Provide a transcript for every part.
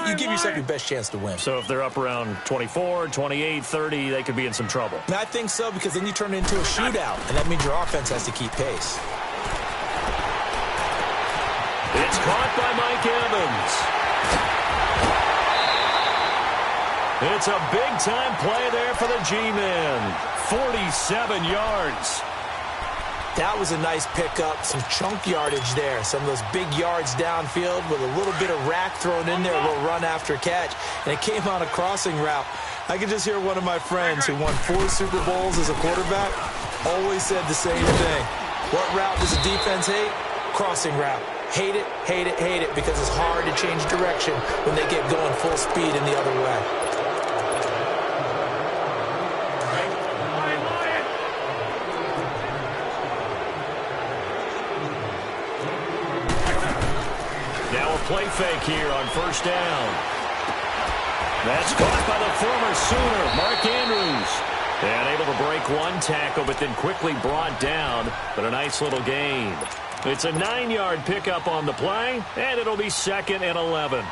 you give yourself your best chance to win. So if they're up around 24, 28, 30, they could be in some trouble. And I think so, because then you turn it into a shootout, and that means your offense has to keep pace. It's caught by Mike Evans. It's a big-time play there for the G-men. 47 yards. That was a nice pickup, some chunk yardage there. Some of those big yards downfield with a little bit of rack thrown in there, a little run after catch, and it came on a crossing route. I could just hear one of my friends who won 4 Super Bowls as a quarterback always said the same thing. What route does the defense hate? Crossing route. Hate it, hate it, hate it, because it's hard to change direction when they get going full speed in the other way. Play fake here on first down. That's caught by the former Sooner, Mark Andrews. And able to break one tackle, but then quickly brought down. But a nice little gain. It's a 9-yard pickup on the play, and it'll be 2nd and 11.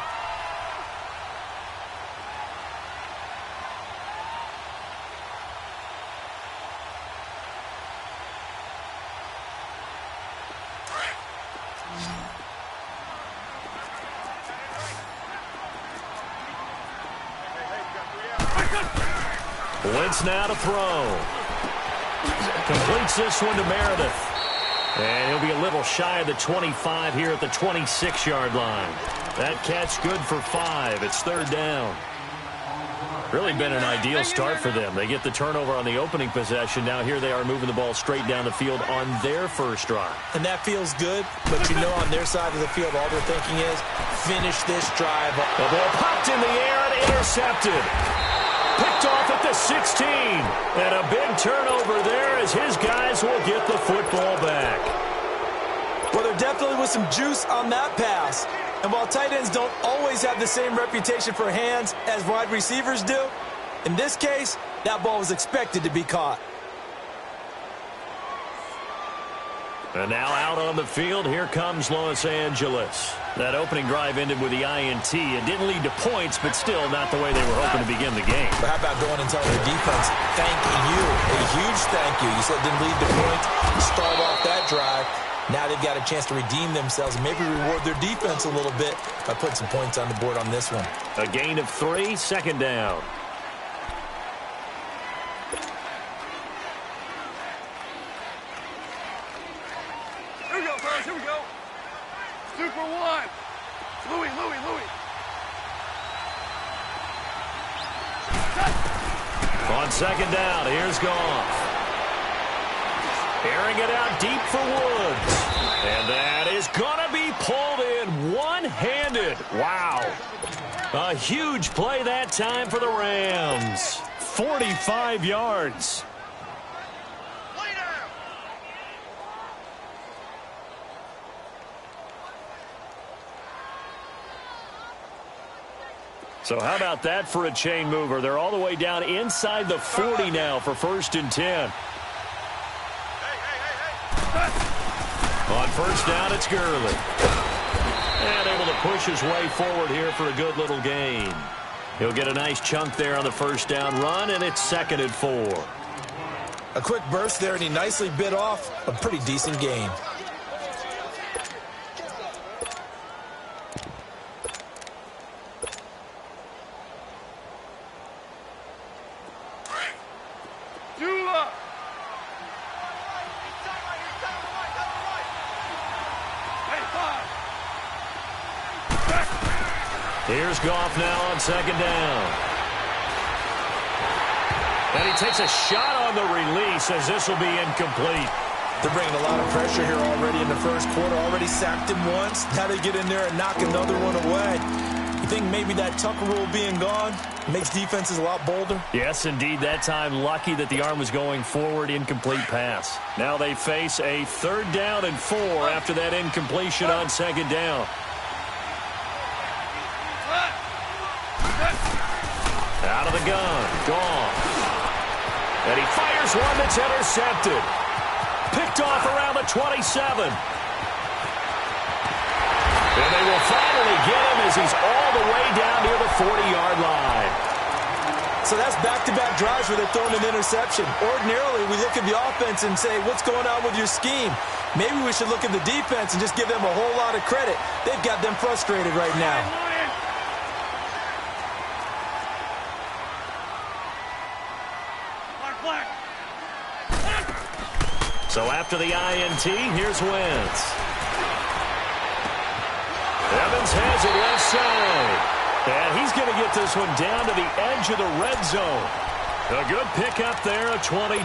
Wentz now to throw. Completes this one to Meredith. And he'll be a little shy of the 25 here at the 26-yard line. That catch good for 5. It's 3rd down. Really been an ideal start for them. They get the turnover on the opening possession. Now here they are moving the ball straight down the field on their first drive. And that feels good, but you know on their side of the field, all they're thinking is finish this drive. The ball popped in the air and intercepted. Picked off at the 16. And a big turnover there as his guys will get the football back. Well, there definitely was some juice on that pass. And while tight ends don't always have the same reputation for hands as wide receivers do, in this case, that ball was expected to be caught. And now out on the field, here comes Los Angeles. That opening drive ended with the INT. It didn't lead to points, but still not the way they were hoping to begin the game. But how about going and telling their defense, thank you, a huge thank you. You said it didn't lead to points. Start off that drive. Now they've got a chance to redeem themselves and maybe reward their defense a little bit by putting some points on the board on this one. A gain of 3, 2nd down. Here we go, fellas, here we go. Super 1. Louis. On 2nd down, here's Goff. Airing it out deep for Woods. And that is going to be pulled in one-handed. Wow. A huge play that time for the Rams. 45 yards. So how about that for a chain mover? They're all the way down inside the 40 now for 1st and 10. On 1st down, it's Gurley. And able to push his way forward here for a good little gain. He'll get a nice chunk there on the 1st down run, and it's 2nd and 4. A quick burst there, and he nicely bit off a pretty decent gain. Here's Goff now on 2nd down. And he takes a shot on the release as this will be incomplete. They're bringing a lot of pressure here already in the first quarter. Already sacked him once. Now they get in there and knock another one away. You think maybe that Tucker rule being gone makes defenses a lot bolder? Yes, indeed. That time lucky that the arm was going forward. Incomplete pass. Now they face a 3rd down and 4 after that incompletion on 2nd down. Out of the gun, Goff. And he fires one that's intercepted. Picked off around the 27. And they will finally get him as as he's all the way down near the 40-yard line. So that's back-to-back drives where they're throwing an interception. Ordinarily, we look at the offense and say, what's going on with your scheme? Maybe we should look at the defense and just give them a whole lot of credit. They've got them frustrated right now. So after the INT, here's Wentz. Evans has it left side. And he's going to get this one down to the edge of the red zone. A good pickup there, a 22.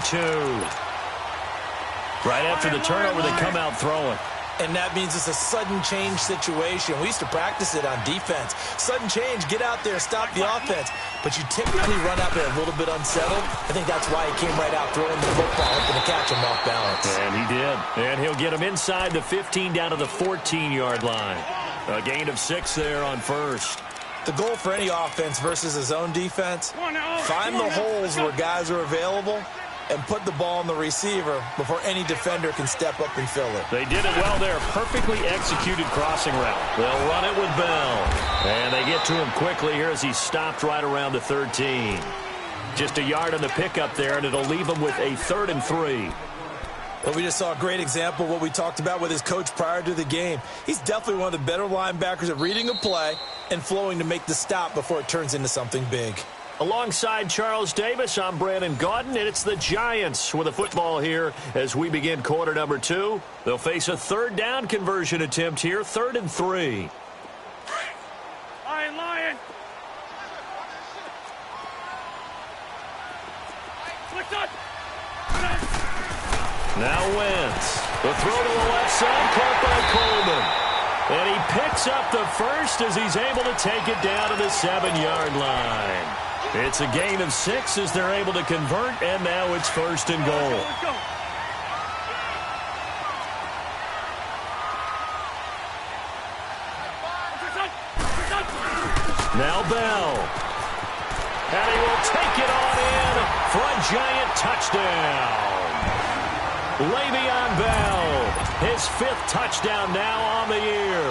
Right after the turnover, they come out throwing. And that means it's a sudden change situation. We used to practice it on defense. Sudden change, get out there, stop the offense. But you typically run out there a little bit unsettled. I think that's why he came right out throwing the football, hoping to catch him off balance. And he did. And he'll get him inside the 15 down to the 14-yard line. A gain of 6 there on first. The goal for any offense versus his own defense, find the holes where guys are available and put the ball on the receiver before any defender can step up and fill it. They did it well there. Perfectly executed crossing route. They'll run it with Bell. And they get to him quickly here as he's stopped right around the 13. Just a yard on the pickup there, and it'll leave him with a 3rd and 3. Well, we just saw a great example of what we talked about with his coach prior to the game. He's definitely one of the better linebackers at reading a play and flowing to make the stop before it turns into something big. Alongside Charles Davis, I'm Brandon Gaudin, and it's the Giants with a football here as we begin quarter number 2. They'll face a 3rd down conversion attempt here, 3rd and 3. Lion. Now Wentz. The throw to the left side, caught by Coleman. And he picks up the first as he's able to take it down to the 7-yard line. It's a gain of 6 as they're able to convert, and now it's 1st and goal. Let's go. Now Bell. And he will take it on in for a Giant touchdown. Le'Veon Bell, his 5th touchdown now on the year.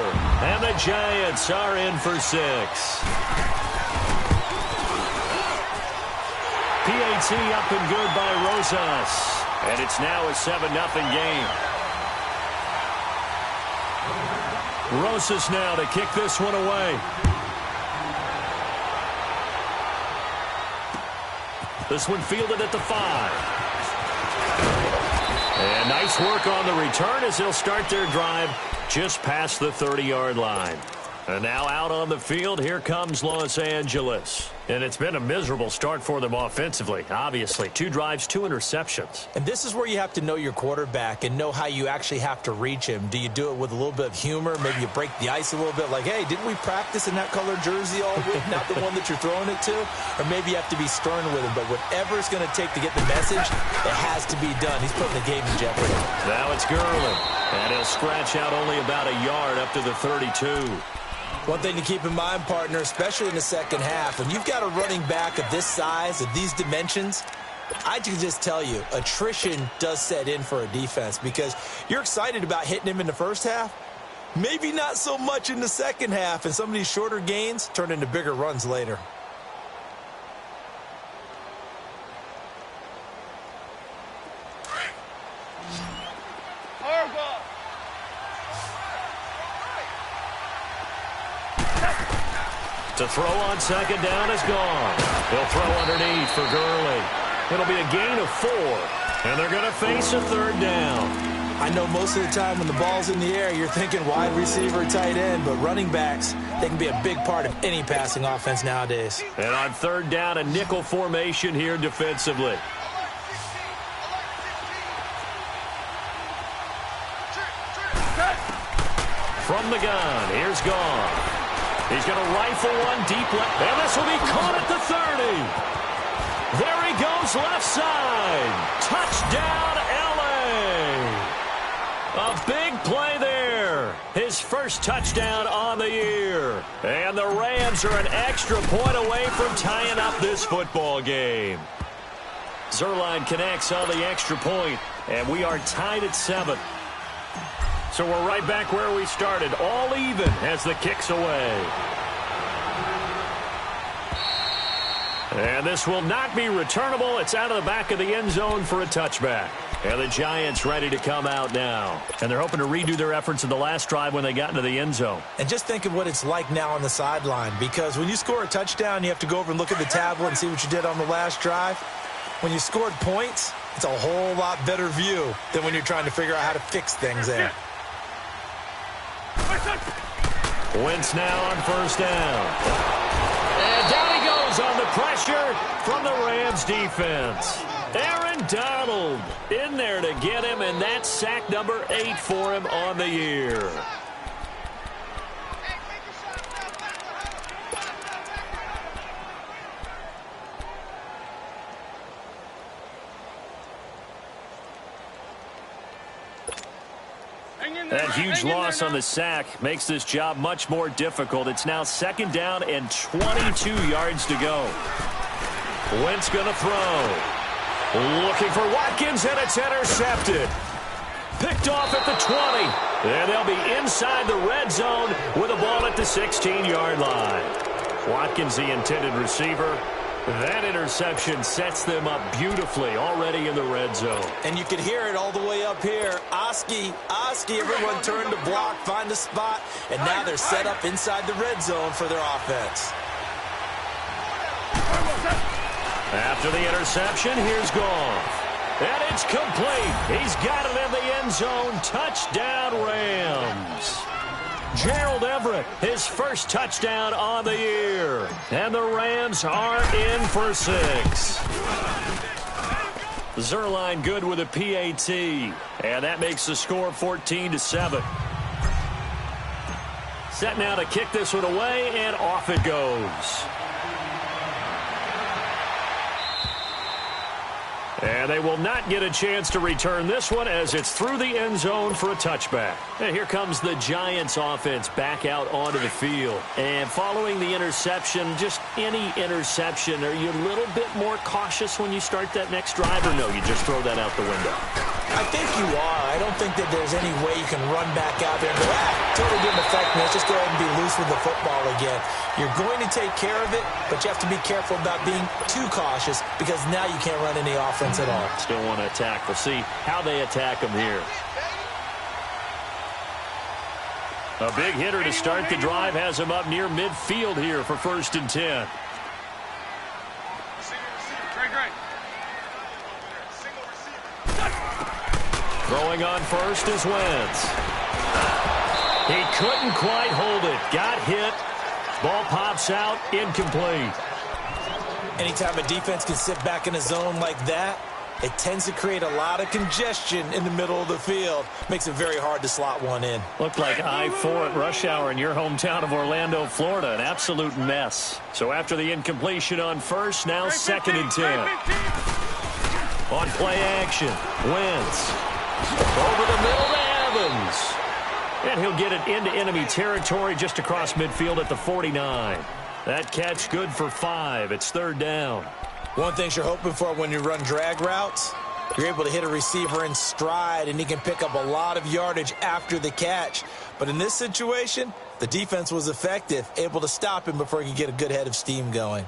And the Giants are in for 6. PAT up and good by Rosas. And it's now a 7-0 game. Rosas now to kick this one away. This one fielded at the 5. And nice work on the return as they'll start their drive just past the 30-yard line. And now out on the field, here comes Los Angeles. And it's been a miserable start for them offensively, obviously. 2 drives, 2 interceptions. And this is where you have to know your quarterback and know how you actually have to reach him. Do you do it with a little bit of humor? Maybe you break the ice a little bit like, hey, didn't we practice in that colored jersey all week? Not the one that you're throwing it to? Or maybe you have to be stern with him. But whatever it's going to take to get the message, it has to be done. He's putting the game in jeopardy. Now it's Gurley. And he'll scratch out only about a yard up to the 32. One thing to keep in mind, partner, especially in the second half, when you've got a running back of this size, of these dimensions, I can just tell you, attrition does set in for a defense because you're excited about hitting him in the first half, maybe not so much in the second half, and some of these shorter gains turn into bigger runs later. To throw on second down is gone. They'll throw underneath for Gurley. It'll be a gain of 4. And they're going to face a 3rd down. I know most of the time when the ball's in the air, you're thinking wide receiver, tight end, but running backs, they can be a big part of any passing offense nowadays. And on 3rd down, a nickel formation here defensively. From the gun, here's Gone. He's going to rifle one deep left, and this will be caught at the 30. There he goes left side. Touchdown, L.A. A big play there. His first touchdown on the year. And the Rams are an extra point away from tying up this football game. Zerline connects on the extra point, and we are tied at 7. So we're right back where we started, all even as the kick's away. And this will not be returnable. It's out of the back of the end zone for a touchback. And the Giants ready to come out now. And they're hoping to redo their efforts in the last drive when they got into the end zone. And just think of what it's like now on the sideline, because when you score a touchdown, you have to go over and look at the tablet and see what you did on the last drive. When you scored points, it's a whole lot better view than when you're trying to figure out how to fix things there. Wentz now on first down. And down he goes on the pressure from the Rams defense. Aaron Donald in there to get him, and that's sack number 8 for him on the year. That huge loss on the sack makes this job much more difficult. It's now 2nd down and 22 yards to go. Wentz going to throw. Looking for Watkins, and it's intercepted. Picked off at the 20. And they'll be inside the red zone with a ball at the 16-yard line. Watkins, the intended receiver. That interception sets them up beautifully already in the red zone. And you can hear it all the way up here. Oski, everyone turned to block, find a spot, and now they're set up inside the red zone for their offense. After the interception, here's Goff. And it's complete. He's got it in the end zone. Touchdown, Rams. Gerald Everett, his first touchdown on the year. And the Rams are in for 6. Zerline good with a PAT. And that makes the score 14-7. Set now to kick this one away, and off it goes. And they will not get a chance to return this one as it's through the end zone for a touchback. And here comes the Giants offense back out onto the field. And following the interception, just any interception, are you a little bit more cautious when you start that next drive, or no, you just throw that out the window? I think you are. I don't think that there's any way you can run back out there and go, totally didn't affect me. Let's just go ahead and be loose with the football again. You're going to take care of it, but you have to be careful about being too cautious, because now you can't run any offense at all. Still want to attack. We'll see how they attack them here. A big hitter to start the drive has him up near midfield here for 1st and 10. Throwing on first is Wentz. He couldn't quite hold it. Got hit. Ball pops out. Incomplete. Anytime a defense can sit back in a zone like that, it tends to create a lot of congestion in the middle of the field. Makes it very hard to slot one in. Looked like I-4 at rush hour in your hometown of Orlando, Florida. An absolute mess. So after the incompletion on first, now 2nd and 10. On play action, Wentz. Over the middle to Evans. And he'll get it into enemy territory just across midfield at the 49. That catch good for 5. It's 3rd down. One thing you're hoping for when you run drag routes, you're able to hit a receiver in stride, and he can pick up a lot of yardage after the catch. But in this situation, the defense was effective, able to stop him before he could get a good head of steam going.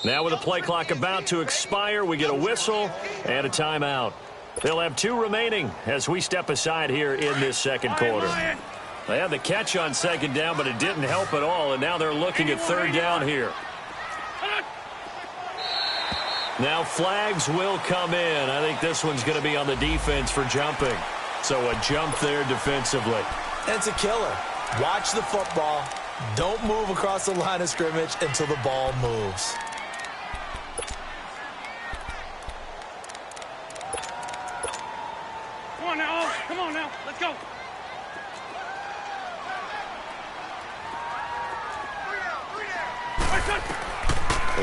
Now with the play clock about to expire, we get a whistle and a timeout. They'll have 2 remaining as we step aside here in this second quarter. They had the catch on 2nd down, but it didn't help at all, and now they're looking at 3rd down here. Now flags will come in. I think this one's going to be on the defense for jumping. So a jump there defensively. It's a killer. Watch the football. Don't move across the line of scrimmage until the ball moves. Come on now, let's go.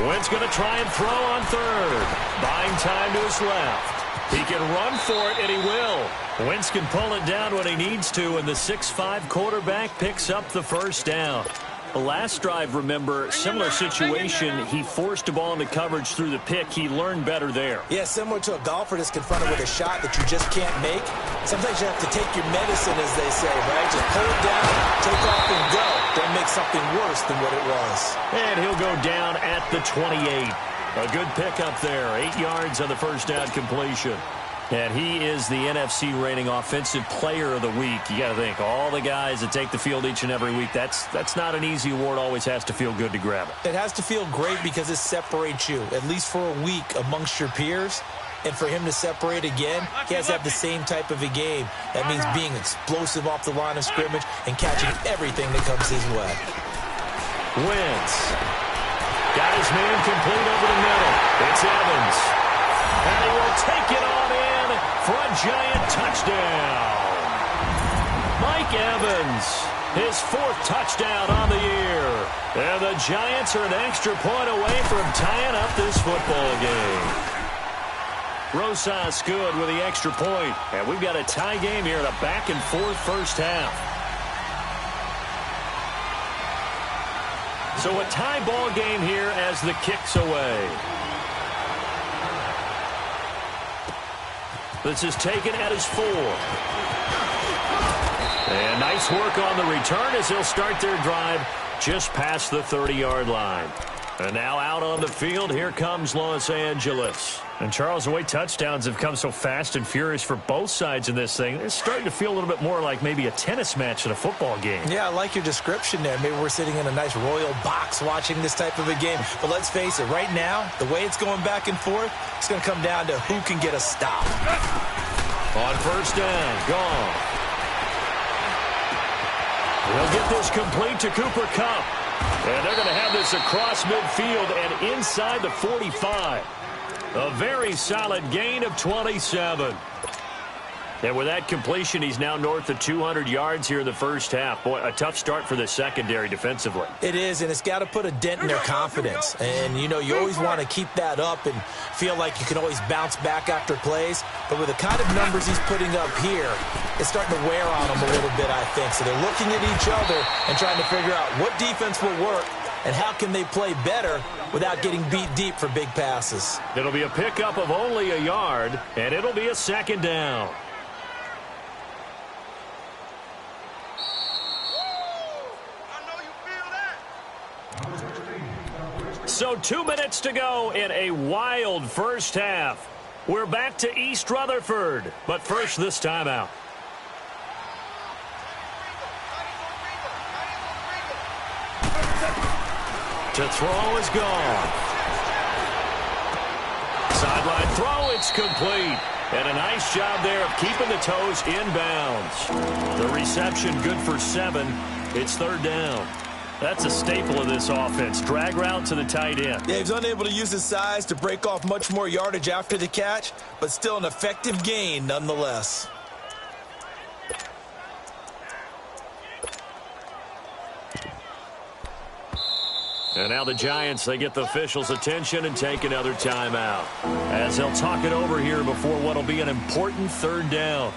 Wentz going to try and throw on 3rd. Buying time to his left. He can run for it, and he will. Wentz can pull it down when he needs to, and the 6'5" quarterback picks up the 1st down. Last drive, remember, similar situation. He forced a ball into coverage through the pick. He learned better there. Yeah, similar to a golfer that's confronted with a shot that you just can't make. Sometimes you have to take your medicine, as they say, right? Just pull it down, take off, and go. Don't make something worse than what it was. And he'll go down at the 28. A good pickup there. 8 yards on the first down completion. And he is the NFC reigning offensive player of the week. You got to think, all the guys that take the field each and every week, that's not an easy award. Always has to feel good to grab it. It has to feel great because it separates you, at least for a week, amongst your peers. And for him to separate again, he has to have the same type of a game. That means being explosive off the line of scrimmage and catching everything that comes his way. Wentz got his man complete over the middle. It's Evans. And he will take it on in for a giant touchdown. Mike Evans, his 4th touchdown on the year. And the Giants are an extra point away from tying up this football game. Rosas good with the extra point. And we've got a tie game here in a back-and-forth first half. So a tie ball game here as the kick's away. This is taken at his 4. And nice work on the return as he'll start their drive just past the 30-yard line. And now out on the field, here comes Los Angeles. And Charles, the way touchdowns have come so fast and furious for both sides in this thing, it's starting to feel a little bit more like maybe a tennis match than a football game. Yeah, I like your description there. Maybe we're sitting in a nice royal box watching this type of a game. But let's face it, right now, the way it's going back and forth, it's going to come down to who can get a stop. On first down, gone. They'll get this complete to Cooper Kupp. And they're going to have this across midfield and inside the 45. A very solid gain of 27. And with that completion, he's now north of 200 yards here in the first half. Boy, a tough start for the secondary defensively. It is, and it's got to put a dent in their confidence. And, you know, you always want to keep that up and feel like you can always bounce back after plays. But with the kind of numbers he's putting up here, it's starting to wear on them a little bit, I think. So they're looking at each other and trying to figure out what defense will work and how can they play better without getting beat deep for big passes. It'll be a pickup of only a yard, and it'll be a second down. So 2 minutes to go in a wild first half. We're back to East Rutherford, but first this timeout. To throw is gone. Sideline throw, it's complete. And a nice job there of keeping the toes inbounds. The reception good for 7. It's third down. That's a staple of this offense. Drag route to the tight end. Yeah, he's unable to use his size to break off much more yardage after the catch, but still an effective gain nonetheless. And now the Giants, they get the officials' attention and take another timeout. As they'll talk it over here before what will be an important third down.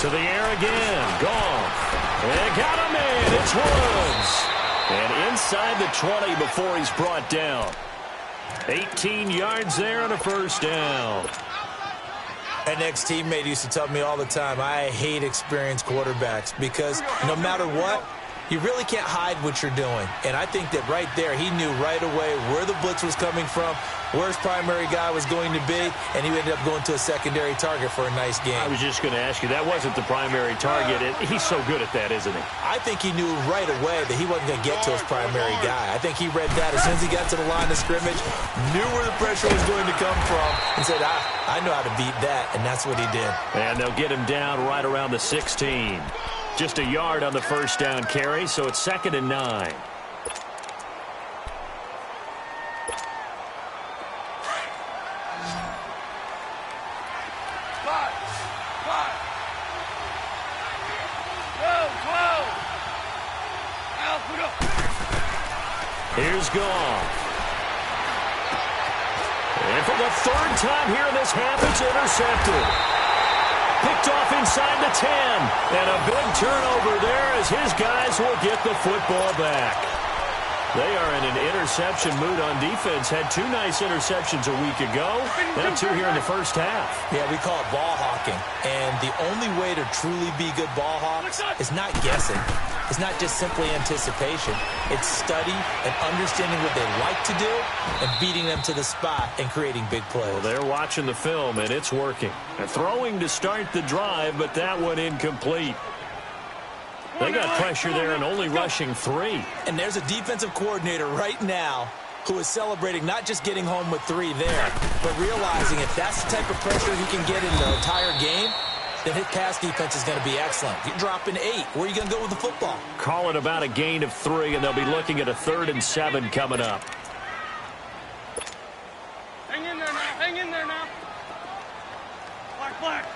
To the air again. Gone. And got him in. It's Woods. And inside the 20 before he's brought down. 18 yards there and a first down. An ex-teammate used to tell me all the time, I hate experienced quarterbacks because no matter what, you really can't hide what you're doing. And I think that right there, he knew right away where the blitz was coming from, where his primary guy was going to be, and he ended up going to a secondary target for a nice game. I was just going to ask you, that wasn't the primary target. He's so good at that, isn't he? I think he knew right away that he wasn't going to get to his primary guy. I think he read that as soon as he got to the line of scrimmage, knew where the pressure was going to come from, and said, I know how to beat that, and that's what he did. And they'll get him down right around the 16. Just a yard on the first down carry, so it's 2nd and 9. Here's Goff. And for the third time here in this half, it's intercepted. Picked off inside the 10. And a big turnover there as his guys will get the football back. They are in an interception mood on defense. Had 2 nice interceptions a week ago. Now 2 here in the first half. Yeah, we call it ball hawking. And the only way to truly be good ball hawks is not guessing. It's not just simply anticipation. It's study and understanding what they like to do and beating them to the spot and creating big plays. Well, they're watching the film, and it's working. And throwing to start the drive, but that one incomplete. They got pressure there and only rushing 3. And there's a defensive coordinator right now who is celebrating not just getting home with 3 there, but realizing if that's the type of pressure he can get in the entire game, then his pass defense is going to be excellent. If you're dropping 8, where are you going to go with the football? Call it about a gain of 3, and they'll be looking at a 3rd and 7 coming up. Hang in there now. Hang in there now. Black, black.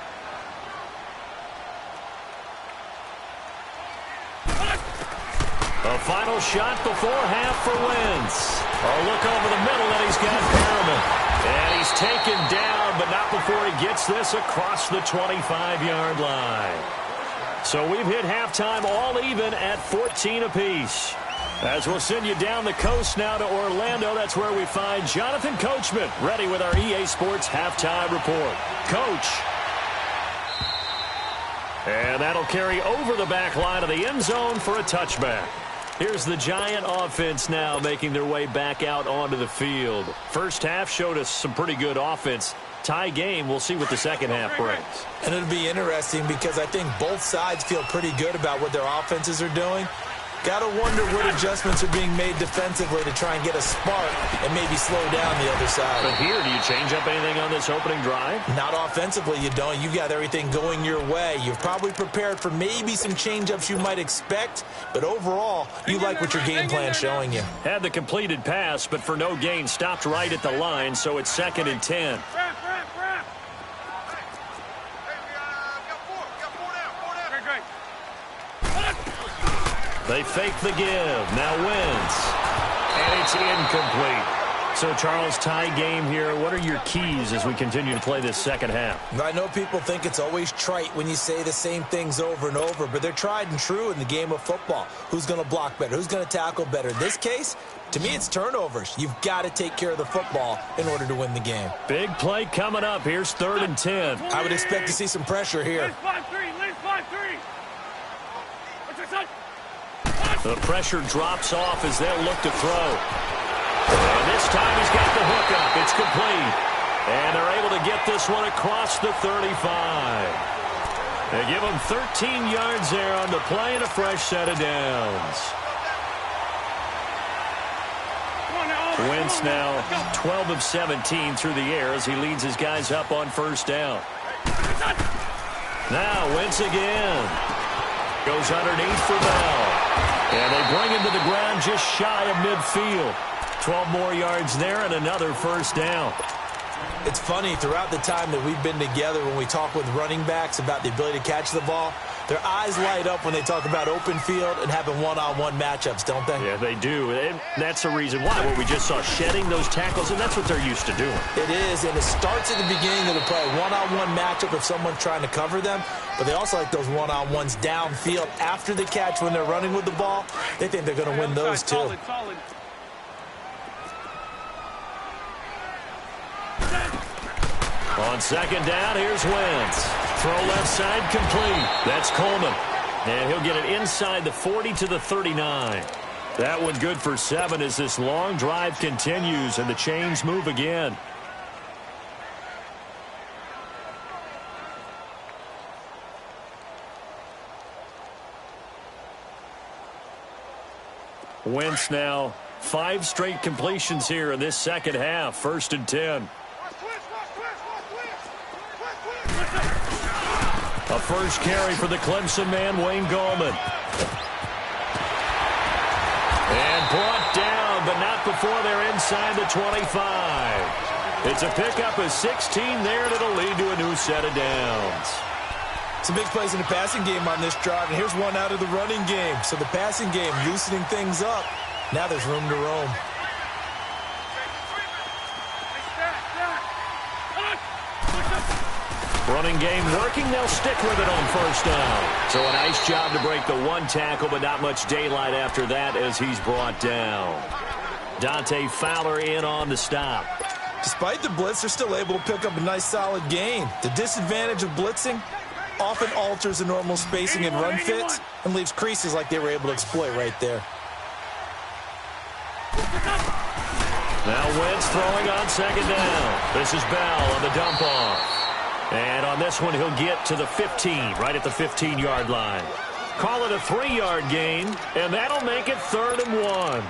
A final shot before half for Wentz. A look over the middle, and he's got Perriman. And he's taken down, but not before he gets this across the 25-yard line. So we've hit halftime all even at 14 apiece. As we'll send you down the coast now to Orlando, that's where we find Jonathan Coachman, ready with our EA Sports halftime report. Coach. And that'll carry over the back line of the end zone for a touchback. Here's the Giant offense now making their way back out onto the field. First half showed us some pretty good offense. Tie game, we'll see what the second half brings. And it'll be interesting because I think both sides feel pretty good about what their offenses are doing. Got to wonder what adjustments are being made defensively to try and get a spark and maybe slow down the other side. But here, do you change up anything on this opening drive? Not offensively, you don't. You've got everything going your way. You've probably prepared for maybe some change-ups you might expect, but overall, you like what your game plan's showing you. Had the completed pass, but for no gain, stopped right at the line, so it's 2nd and 10. They fake the give. Now Wentz. And it's incomplete. So, Charles, tie game here. What are your keys as we continue to play this second half? I know people think it's always trite when you say the same things over and over, but they're tried and true in the game of football. Who's going to block better? Who's going to tackle better? In this case, to me, it's turnovers. You've got to take care of the football in order to win the game. Big play coming up. Here's 3rd and 10. I would expect to see some pressure here. The pressure drops off as they'll look to throw. And this time he's got the hook up. It's complete. And they're able to get this one across the 35. They give him 13 yards there on the play and a fresh set of downs. Wentz now 12 of 17 through the air as he leads his guys up on 1st down. Now Wentz again. Goes underneath for Bell. And they bring him to the ground just shy of midfield. 12 more yards there and another 1st down. It's funny, throughout the time that we've been together, when we talk with running backs about the ability to catch the ball, their eyes light up when they talk about open field and having one-on-one matchups, don't they? Yeah, they do. And that's the reason why. What we just saw, shedding those tackles, and that's what they're used to doing. It is, and it starts at the beginning of the play. One-on-one matchup if someone's trying to cover them, but they also like those one-on-ones downfield after the catch when they're running with the ball. They think they're going to win those, too. Solid. On 2nd down, here's Wentz. Throw left side complete. That's Coleman. And he'll get it inside the 40 to the 39. That one good for 7 as this long drive continues and the chains move again. Wentz now 5 straight completions here in this second half. 1st and 10. A first carry for the Clemson man, Wayne Gallman. And brought down, but not before they're inside the 25. It's a pickup of 16 there, and it'll lead to a new set of downs. Some big plays in the passing game on this drive, and here's one out of the running game. So the passing game loosening things up. Now there's room to roam. Running game working. They'll stick with it on first down. So a nice job to break the one tackle, but not much daylight after that as he's brought down. Dante Fowler in on the stop. Despite the blitz, they're still able to pick up a nice solid gain. The disadvantage of blitzing often alters the normal spacing and run fits and leaves creases like they were able to exploit right there. Now Wentz throwing on second down. This is Bell on the dump off. And on this one, he'll get to the 15, right at the 15-yard line. Call it a 3-yard gain, and that'll make it 3rd and 1.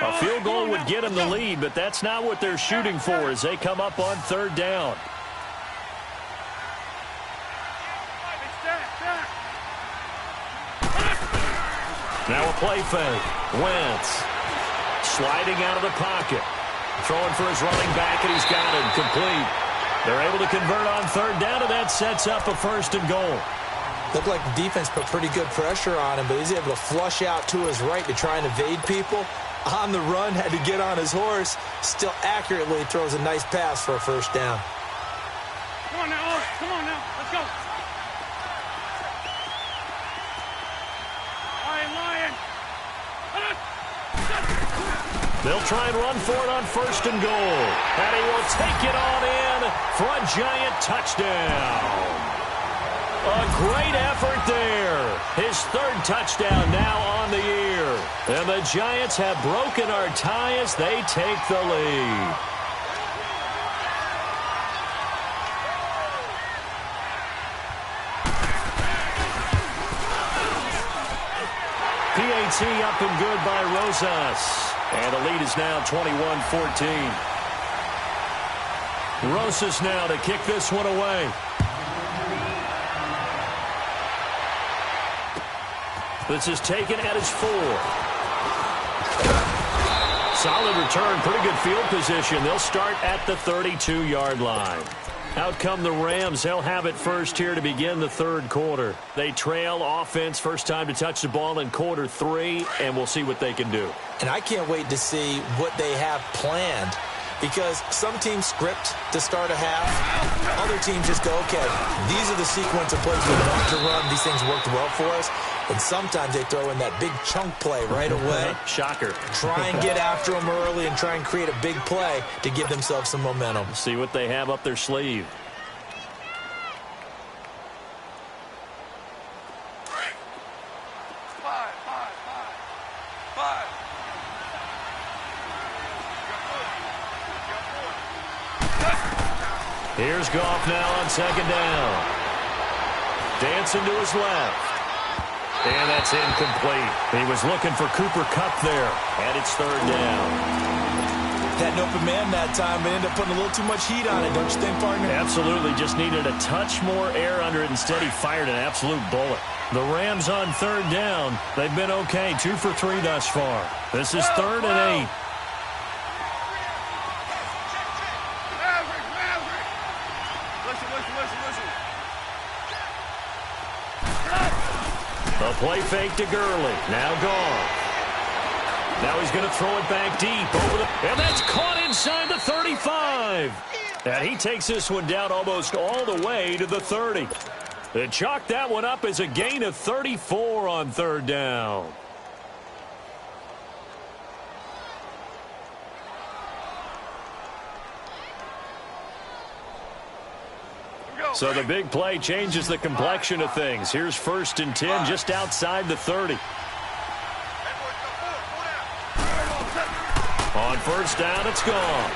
A field goal would get them the lead, but that's not what they're shooting for as they come up on 3rd down. Now a play fake. Wentz sliding out of the pocket. Throwing for his running back, and he's got it complete. They're able to convert on 3rd down, and that sets up a 1st and goal. Looked like the defense put pretty good pressure on him, but he's able to flush out to his right to try and evade people. On the run, had to get on his horse. Still accurately throws a nice pass for a 1st down. Come on now, come on now, let's go. Lion. They'll try and run for it on 1st and goal. And he will take it on in for a giant touchdown. A great effort there. His 3rd touchdown now on the year. And the Giants have broken our tie as they take the lead. PAT up and good by Rosas. And the lead is now 21-14. Rosas now to kick this one away. This is taken at his 4. Solid return, pretty good field position. They'll start at the 32-yard line. Out come the Rams. They'll have it first here to begin the 3rd quarter. They trail offense, first time to touch the ball in quarter 3, and we'll see what they can do. And I can't wait to see what they have planned, because some teams script to start a half. Other teams just go, okay, these are the sequence of plays we want to run. These things worked well for us. And sometimes they throw in that big chunk play right away. Shocker. Try and get after them early and try and create a big play to give themselves some momentum. See what they have up their sleeve. Here's Goff now on second down. Dancing to his left. And that's incomplete. He was looking for Cooper Kupp there. And it's 3rd down. Had an open man that time, but ended up putting a little too much heat on it, don't you think, partner? Absolutely. Just needed a touch more air under it. Instead, he fired an absolute bullet. The Rams on 3rd down. They've been okay. 2 for 3 thus far. This is 3rd and 8. The play fake to Gurley. Now gone. Now he's going to throw it back deep. And that's caught inside the 35. And he takes this one down almost all the way to the 30. They chalked that one up as a gain of 34 on 3rd down. So the big play changes the complexion of things. Here's 1st and 10 just outside the 30. On 1st down, it's gone.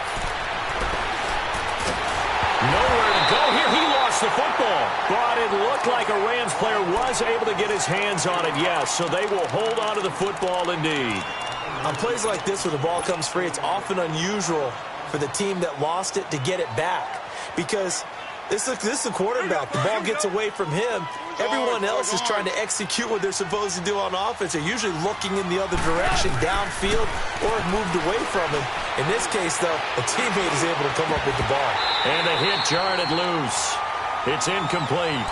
Nowhere to go here. He lost the football. But it looked like a Rams player was able to get his hands on it, yes. So they will hold on to the football indeed. On plays like this where the ball comes free, it's often unusual for the team that lost it to get it back. Because this is a quarterback. The ball gets away from him. Everyone else is trying to execute what they're supposed to do on offense. They're usually looking in the other direction, downfield, or moved away from him. In this case, though, a teammate is able to come up with the ball. And the hit jarred it loose. It's incomplete.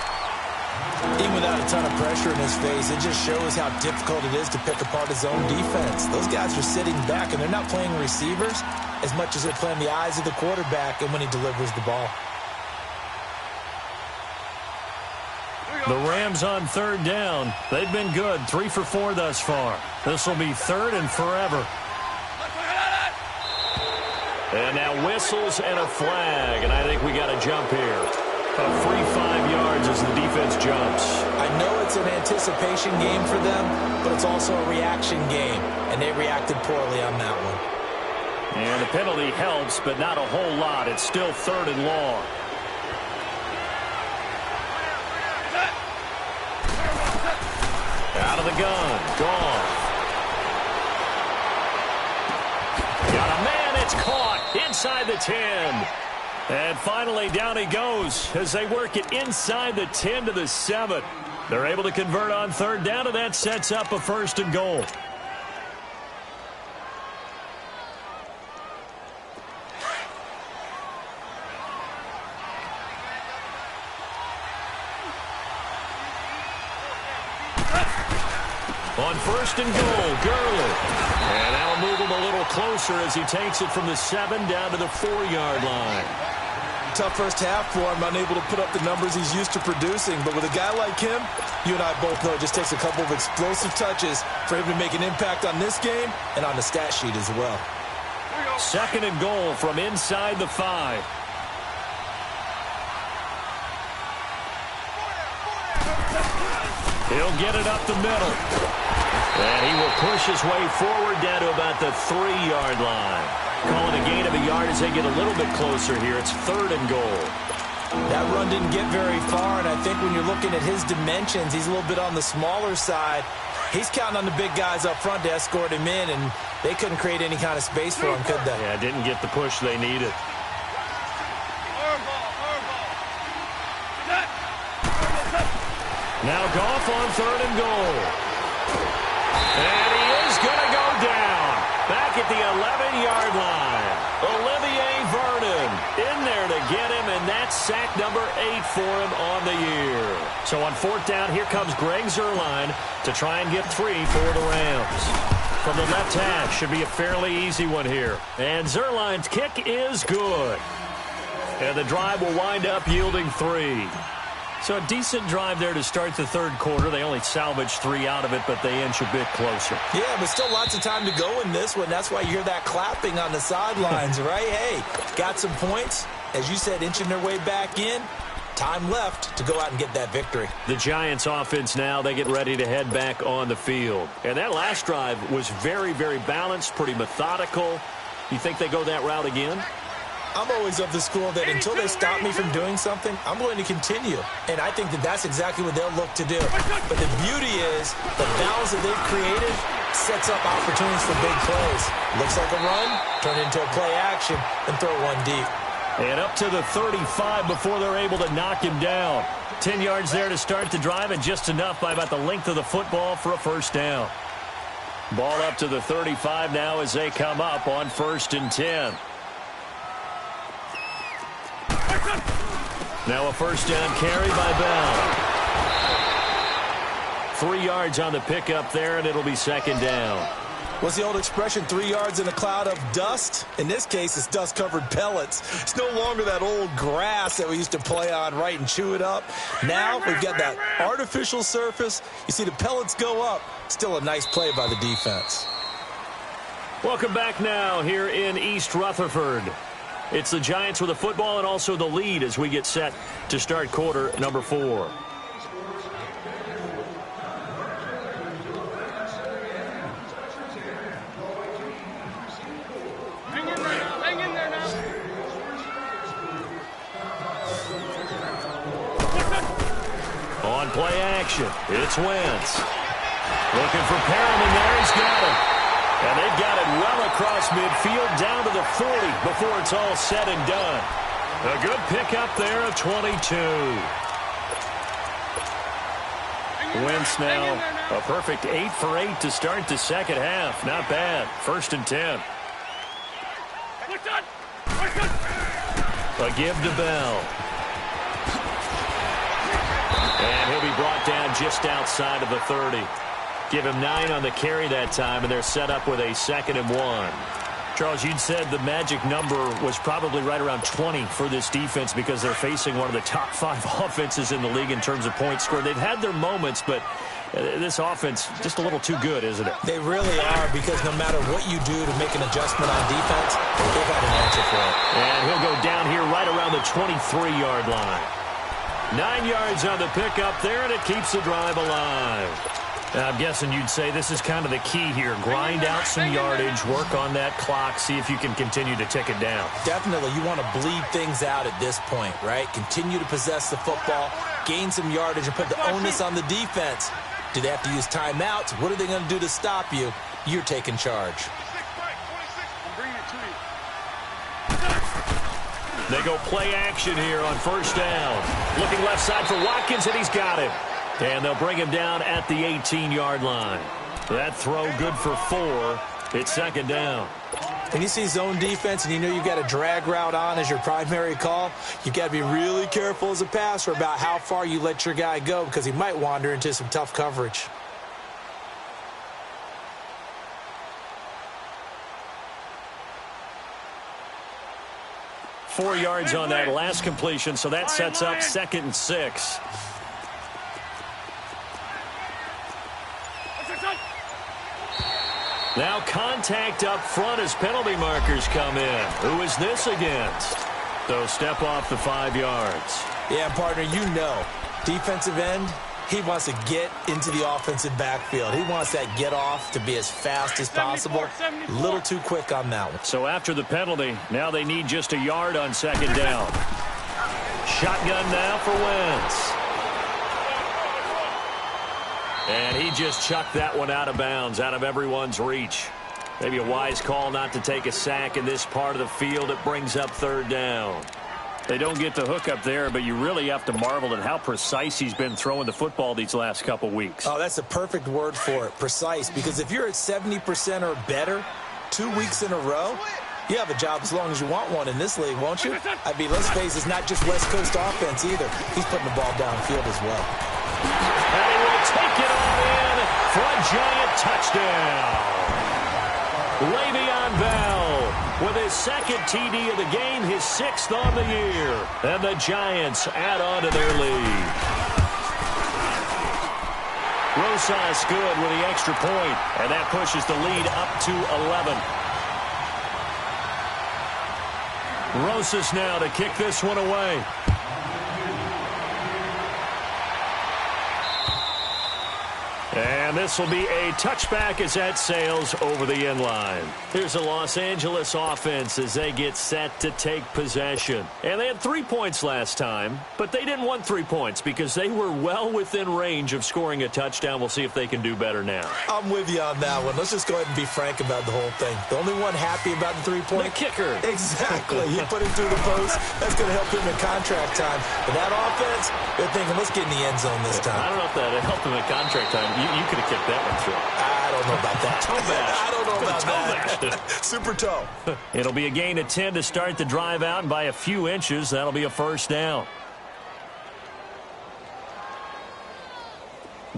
Even without a ton of pressure in his face, it just shows how difficult it is to pick apart his own defense. Those guys are sitting back, and they're not playing receivers as much as they're playing the eyes of the quarterback and when he delivers the ball. The Rams on third down. They've been good, 3 for 4 thus far. This will be third and forever. And now whistles and a flag, and I think we got a jump here. A free 5 yards as the defense jumps. I know it's an anticipation game for them, but it's also a reaction game, and they reacted poorly on that one. And the penalty helps, but not a whole lot. It's still third and long. Out of the gun. Gone. Got a man. It's caught inside the 10. And finally, down he goes as they work it inside the 10 to the 7. They're able to convert on third down, and that sets up a first and goal. On first and goal, Gurley. And that'll move him a little closer as he takes it from the 7 down to the 4-yard line. Tough first half for him, unable to put up the numbers he's used to producing. But with a guy like him, you and I both know it just takes a couple of explosive touches for him to make an impact on this game and on the stat sheet as well. Second and goal from inside the 5. He'll get it up the middle. And he will push his way forward down to about the 3-yard line. Calling a gain of a yard as they get a little bit closer here. It's third and goal. That run didn't get very far, and I think when you're looking at his dimensions, he's a little bit on the smaller side. He's counting on the big guys up front to escort him in, and they couldn't create any kind of space for him, could they? Yeah, didn't get the push they needed. Now Goff on third and goal. And he is going to go down. Back at the 11-yard line. Olivier Vernon in there to get him, and that's sack number 8 for him on the year. So on fourth down, here comes Greg Zuerlein to try and get 3 for the Rams. From the left hash, should be a fairly easy one here. And Zuerlein's kick is good. And the drive will wind up yielding 3. So a decent drive there to start the third quarter. They only salvaged 3 out of it, but they inch a bit closer. Yeah, but still lots of time to go in this one. That's why you hear that clapping on the sidelines, right? Hey, got some points. As you said, inching their way back in. Time left to go out and get that victory. The Giants offense now, they get ready to head back on the field. And that last drive was very, very balanced, pretty methodical. You think they go that route again? I'm always of the school that until they stop me from doing something, I'm going to continue. And I think that that's exactly what they'll look to do. But the beauty is the balance that they've created sets up opportunities for big plays. Looks like a run, turn into a play action, and throw one deep. And up to the 35 before they're able to knock him down. 10 yards there to start the drive, and just enough by about the length of the football for a first down. Ball up to the 35 now as they come up on first and 10. Now a first down carry by Bell. 3 yards on the pickup there, and it'll be second down. What's the old expression, 3 yards in a cloud of dust? In this case, it's dust-covered pellets. It's no longer that old grass that we used to play on, right, and chew it up. Now we've got that artificial surface. You see the pellets go up. Still a nice play by the defense. Welcome back now here in East Rutherford. It's the Giants with the football and also the lead as we get set to start quarter number 4. Hang in there now. Hang in there now. On play action, it's Wentz. Looking for Perriman there. He's got him. And they've got it well across midfield, down to the 40 before it's all said and done. A good pickup there of 22. Wentz now a perfect 8 for 8 to start the second half. Not bad. First and 10. A give to Bell. And he'll be brought down just outside of the 30. Give him 9 on the carry that time, and they're set up with a 2nd and 1. Charles, you'd said the magic number was probably right around 20 for this defense because they're facing one of the top 5 offenses in the league in terms of points scored. They've had their moments, but this offense just a little too good, isn't it? They really are, because no matter what you do to make an adjustment on defense, they've got an answer for it. And he'll go down here right around the 23-yard line. 9 yards on the pickup there, and it keeps the drive alive. I'm guessing you'd say this is kind of the key here. Grind out some yardage, work on that clock, see if you can continue to tick it down. Definitely. You want to bleed things out at this point, right? Continue to possess the football, gain some yardage, and put the onus on the defense. Do they have to use timeouts? What are they going to do to stop you? You're taking charge. They go play action here on 1st down. Looking left side for Watkins, and he's got it. And they'll bring him down at the 18-yard line. That throw good for 4. It's 2nd down. When you see zone defense and you know you've got a drag route on as your primary call, you've got to be really careful as a passer about how far you let your guy go, because he might wander into some tough coverage. Four yards on that last completion, so that sets up 2nd and 6. Now contact up front as penalty markers come in. Who is this against? So step off the 5 yards. Yeah, partner, you know, defensive end, he wants to get into the offensive backfield. He wants that get off to be as fast as possible. A little too quick on that one. So after the penalty, now they need just a yard on 2nd down. Shotgun now for Wentz. And he just chucked that one out of bounds, out of everyone's reach. Maybe a wise call not to take a sack in this part of the field. It brings up 3rd down. They don't get the hook up there, but you really have to marvel at how precise he's been throwing the football these last couple weeks. Oh, that's the perfect word for it, precise. Because if you're at 70% or better 2 weeks in a row, you have a job as long as you want one in this league, won't you? I mean, let's face it, it's not just West Coast offense either. He's putting the ball downfield as well. And he will take it all in for a giant touchdown. Le'Veon Bell with his 2nd TD of the game, his 6th on the year. And the Giants add on to their lead. Rosas good with the extra point, and that pushes the lead up to 11. Rosas now to kick this one away. And this will be a touchback as that sails over the end line. Here's the Los Angeles offense as they get set to take possession. And they had 3 points last time, but they didn't want 3 points because they were well within range of scoring a touchdown. We'll see if they can do better now. I'm with you on that one. Let's just go ahead and be frank about the whole thing. The only one happy about the 3-point? The kicker. Exactly. He put it through the post. That's going to help him in contract time. But that offense, they're thinking, let's get in the end zone this time. I don't know if that helped him in contract time. You could have kicked that one through. I don't know about that. Toe bash. I don't know about that. Super toe. It'll be a gain of 10 to start the drive out, and by a few inches, that'll be a 1st down.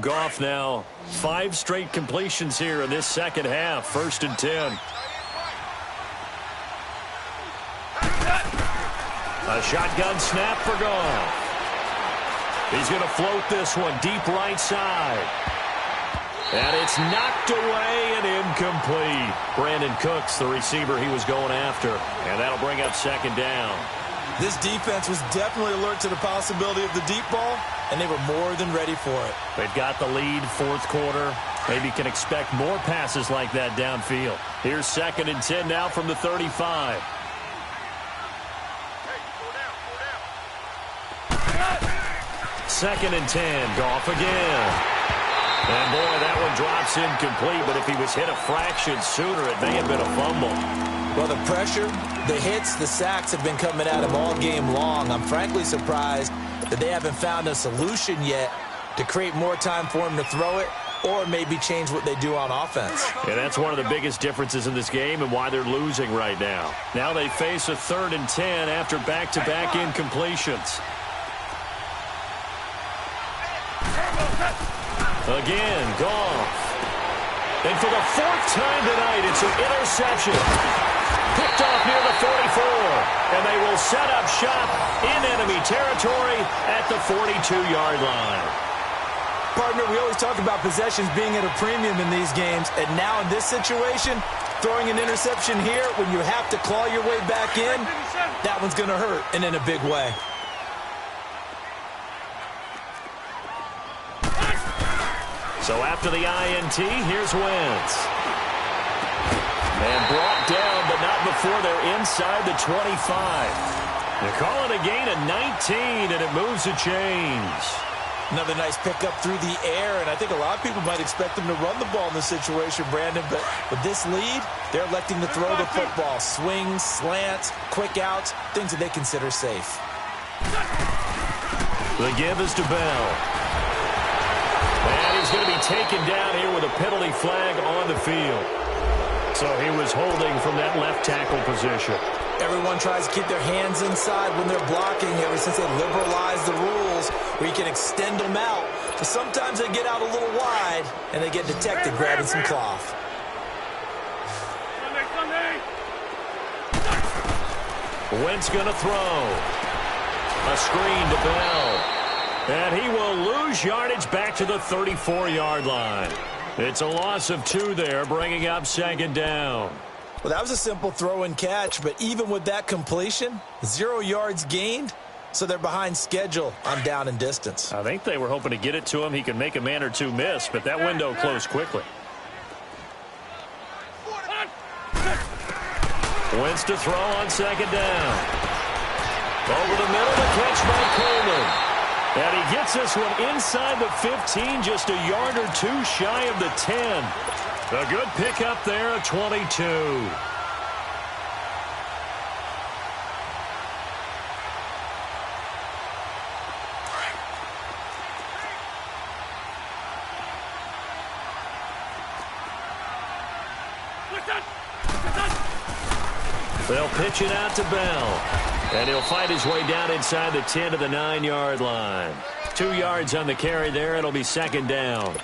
Goff now 5 straight completions here in this 2nd half. 1st and 10. A shotgun snap for Goff. He's going to float this one deep right side. And it's knocked away and incomplete. Brandon Cooks, the receiver he was going after. And that'll bring up 2nd down. This defense was definitely alert to the possibility of the deep ball, and they were more than ready for it. They've got the lead, 4th quarter. Maybe can expect more passes like that downfield. Here's 2nd and 10 now from the 35. Second and 10. Goff again. And, boy, that one drops incomplete, but if he was hit a fraction sooner, it may have been a fumble. Well, the pressure, the hits, the sacks have been coming at him all game long. I'm frankly surprised that they haven't found a solution yet to create more time for him to throw it or maybe change what they do on offense. And that's one of the biggest differences in this game and why they're losing right now. Now they face a 3rd and 10 after back-to-back incompletions. Again, Goff. And for the fourth time tonight, it's an interception. Picked off near the 44. And they will set up shop in enemy territory at the 42-yard line. Partner, we always talk about possessions being at a premium in these games. And now in this situation, throwing an interception here when you have to claw your way back in, that one's going to hurt, and in a big way. So after the INT, here's Wentz. And brought down, but not before they're inside the 25. They're calling a gain of 19, and it moves the chains. Another nice pickup through the air, and I think a lot of people might expect them to run the ball in this situation, Brandon, but with this lead, they're electing to throw the football. Swings, slants, quick outs, things that they consider safe. The give is to Bell. And he's going to be taken down here with a penalty flag on the field. So he was holding from that left tackle position. Everyone tries to keep their hands inside when they're blocking ever since they liberalized the rules where you can extend them out. But sometimes they get out a little wide and they get detected grabbing some cloth. Wentz going to throw. A screen to Bell. And he will lose yardage back to the 34-yard line. It's a loss of 2 there, bringing up second down. Well, that was a simple throw and catch, but even with that completion, 0 yards gained, so they're behind schedule on down and distance. I think they were hoping to get it to him. He could make a man or two miss, but that window closed quickly. Wentz to throw on second down. Over the middle, the catch by Coleman. And he gets this one inside the 15, just a yard or 2 shy of the 10. A good pickup there at 22. They'll pitch it out to Bell. And he'll fight his way down inside the 10 to the 9-yard line. 2 yards on the carry there. It'll be second down.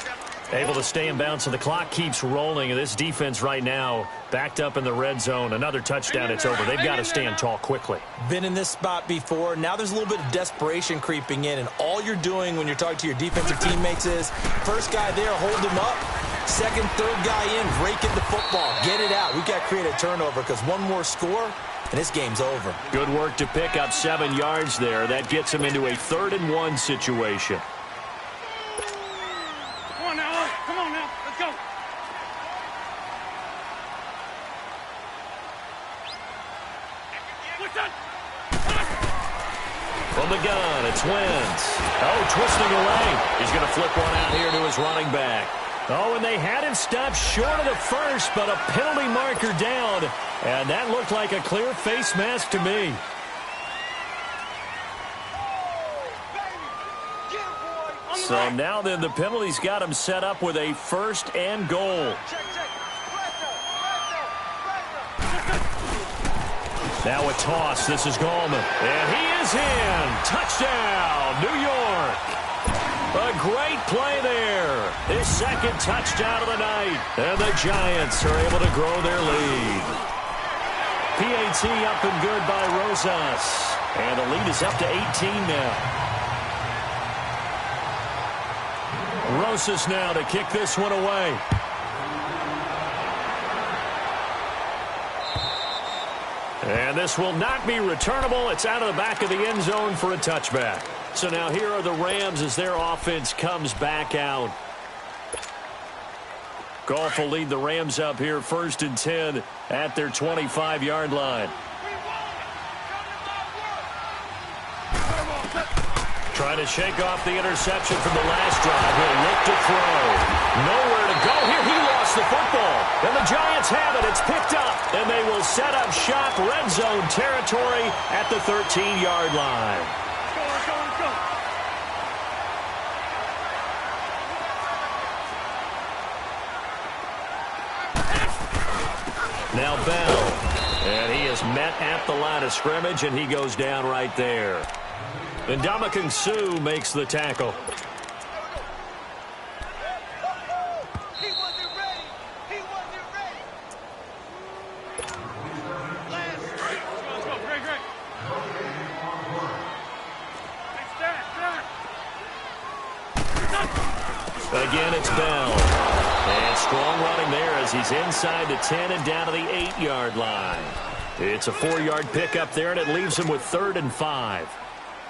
Able to stay in bounds, so the clock keeps rolling. And this defense right now backed up in the red zone. Another touchdown, it's over. They've got to stand tall quickly. Been in this spot before. Now there's a little bit of desperation creeping in. And all you're doing when you're talking to your defensive teammates is, first guy there, hold him up. Second, third guy in, rake in the football. Get it out. We've got to create a turnover because one more score, and this game's over. Good work to pick up 7 yards there. That gets him into a 3rd and 1 situation. Come on now. Come on now. Let's go. What's that? From the gun, it's Wentz. Oh, twisting away. He's going to flip one out here to his running back. Oh, and they had him stopped short of the first, but a penalty marker down. And that looked like a clear face mask to me. So now then the penalty's got him set up with a 1st and goal. Now a toss. This is Gallman. And he is in. Touchdown, New York. A great play there. His 2nd touchdown of the night. And the Giants are able to grow their lead. PAT up and good by Rosas. And the lead is up to 18 now. Rosas now to kick this one away. And this will not be returnable. It's out of the back of the end zone for a touchback. So now here are the Rams as their offense comes back out. Goff will lead the Rams up here 1st and 10 at their 25-yard line. Trying to shake off the interception from the last drive. He'll look to throw. Nowhere to go here. He lost the football. And the Giants have it. It's picked up. And they will set up shop red zone territory at the 13-yard line. Let's go, let's go, let's go. Now Bell. And he is met at the line of scrimmage, and he goes down right there. And Ndamukong Suh makes the tackle. Again, it's Bell. And strong running there as he's inside the 10 and down to the 8-yard line. It's a 4-yard pickup there, and it leaves him with 3rd and 5.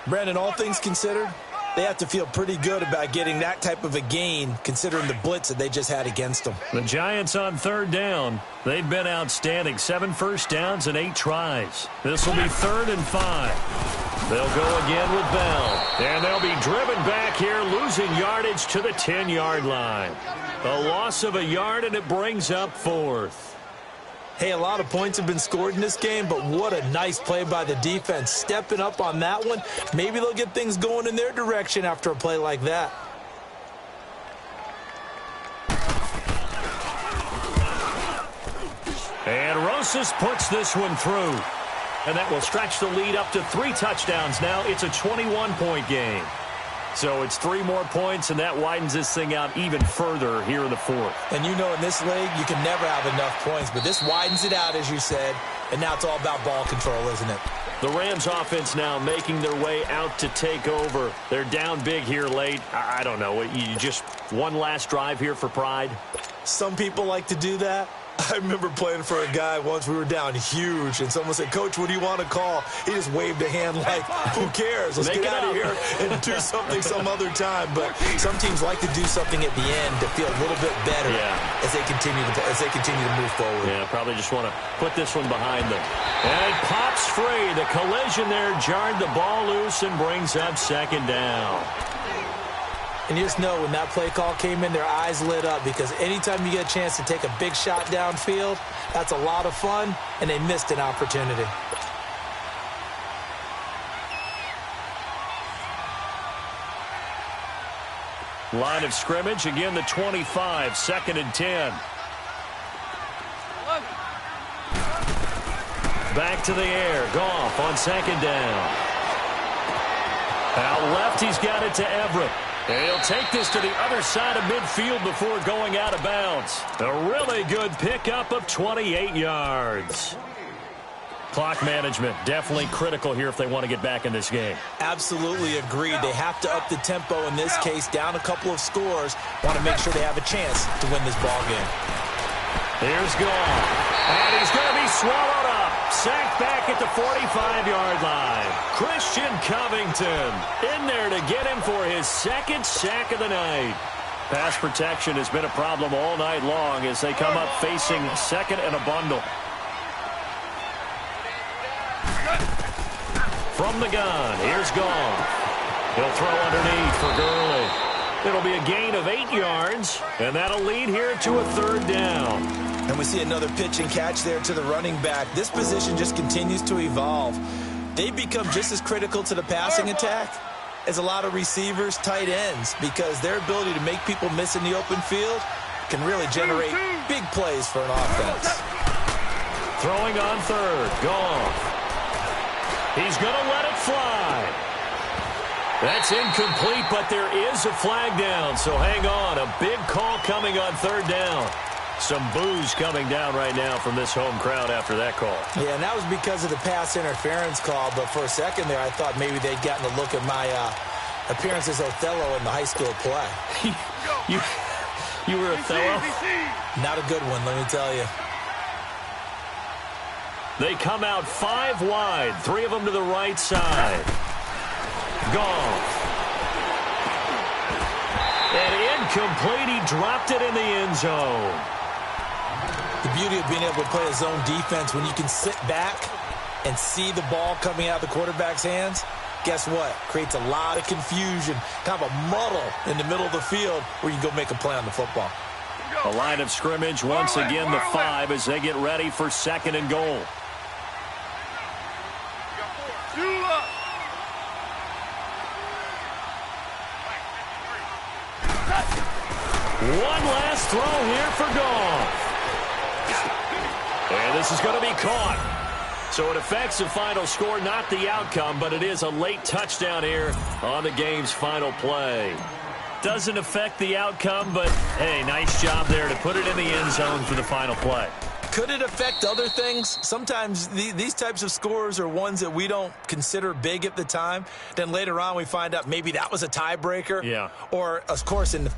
Brandon, all things considered, they have to feel pretty good about getting that type of a gain, considering the blitz that they just had against them. The Giants on 3rd down. They've been outstanding. 7 first downs and 8 tries. This will be 3rd and 5. They'll go again with Bell. And they'll be driven back here, losing yardage to the 10-yard line. A loss of a yard, and it brings up 4th. Hey, a lot of points have been scored in this game, but what a nice play by the defense. Stepping up on that one, maybe they'll get things going in their direction after a play like that. And Rosas puts this one through. And that will stretch the lead up to 3 touchdowns now. It's a 21-point game. So it's 3 more points, and that widens this thing out even further here in the 4th. And you know in this league, you can never have enough points, but this widens it out, as you said, and now it's all about ball control, isn't it? The Rams offense now making their way out to take over. They're down big here late. I don't know. You just one last drive here for pride? Some people like to do that. I remember playing for a guy once. We were down huge, and someone said, "Coach, what do you want to call?" He just waved a hand like, "Who cares? Let's get out of here and do something some other time." But some teams like to do something at the end to feel a little bit better as they continue to move forward. Yeah, probably just want to put this one behind them. And it pops free. The collision there jarred the ball loose and brings up 2nd down. And you just know when that play call came in, their eyes lit up, because anytime you get a chance to take a big shot downfield, that's a lot of fun, and they missed an opportunity. Line of scrimmage, again the 25, 2nd and 10. Back to the air, Goff on 2nd down. Out left, he's got it to Everett. And he'll take this to the other side of midfield before going out of bounds. A really good pickup of 28 yards. Clock management, definitely critical here if they want to get back in this game. Absolutely agreed. They have to up the tempo in this case, down a couple of scores. Want to make sure they have a chance to win this ball game. Here's Goff. And he's going to be swallowed up. Sacked back at the 45-yard line. Christian Covington in there to get him for his 2nd sack of the night. Pass protection has been a problem all night long as they come up facing 2nd and a bundle. From the gun, here's Goff. He'll throw underneath for Gurley. It'll be a gain of 8 yards, and that'll lead here to a 3rd down. And we see another pitch and catch there to the running back. This position just continues to evolve. They become just as critical to the passing attack as a lot of receivers, tight ends, because their ability to make people miss in the open field can really generate big plays for an offense. Throwing on 3rd, Goff. He's going to let it fly. That's incomplete, but there is a flag down, so hang on. A big call coming on 3rd down. Some boos coming down right now from this home crowd after that call. Yeah, and that was because of the pass interference call, but for a second there I thought maybe they'd gotten a look at my appearance as Othello in the high school play. You were Othello? Not a good one, let me tell you. They come out 5 wide, 3 of them to the right side. Goff. And incomplete, he dropped it in the end zone. The beauty of being able to play a zone defense, when you can sit back and see the ball coming out of the quarterback's hands, guess what? Creates a lot of confusion, kind of a muddle in the middle of the field where you can go make a play on the football. A line of scrimmage once again, the 5 as they get ready for 2nd and goal. One last throw here for Goff. And this is going to be caught. So it affects the final score, not the outcome, but it is a late touchdown here on the game's final play. Doesn't affect the outcome, but, hey, nice job there to put it in the end zone for the final play. Could it affect other things? Sometimes these types of scores are ones that we don't consider big at the time. Then later on we find out maybe that was a tiebreaker. Yeah. Or, of course, in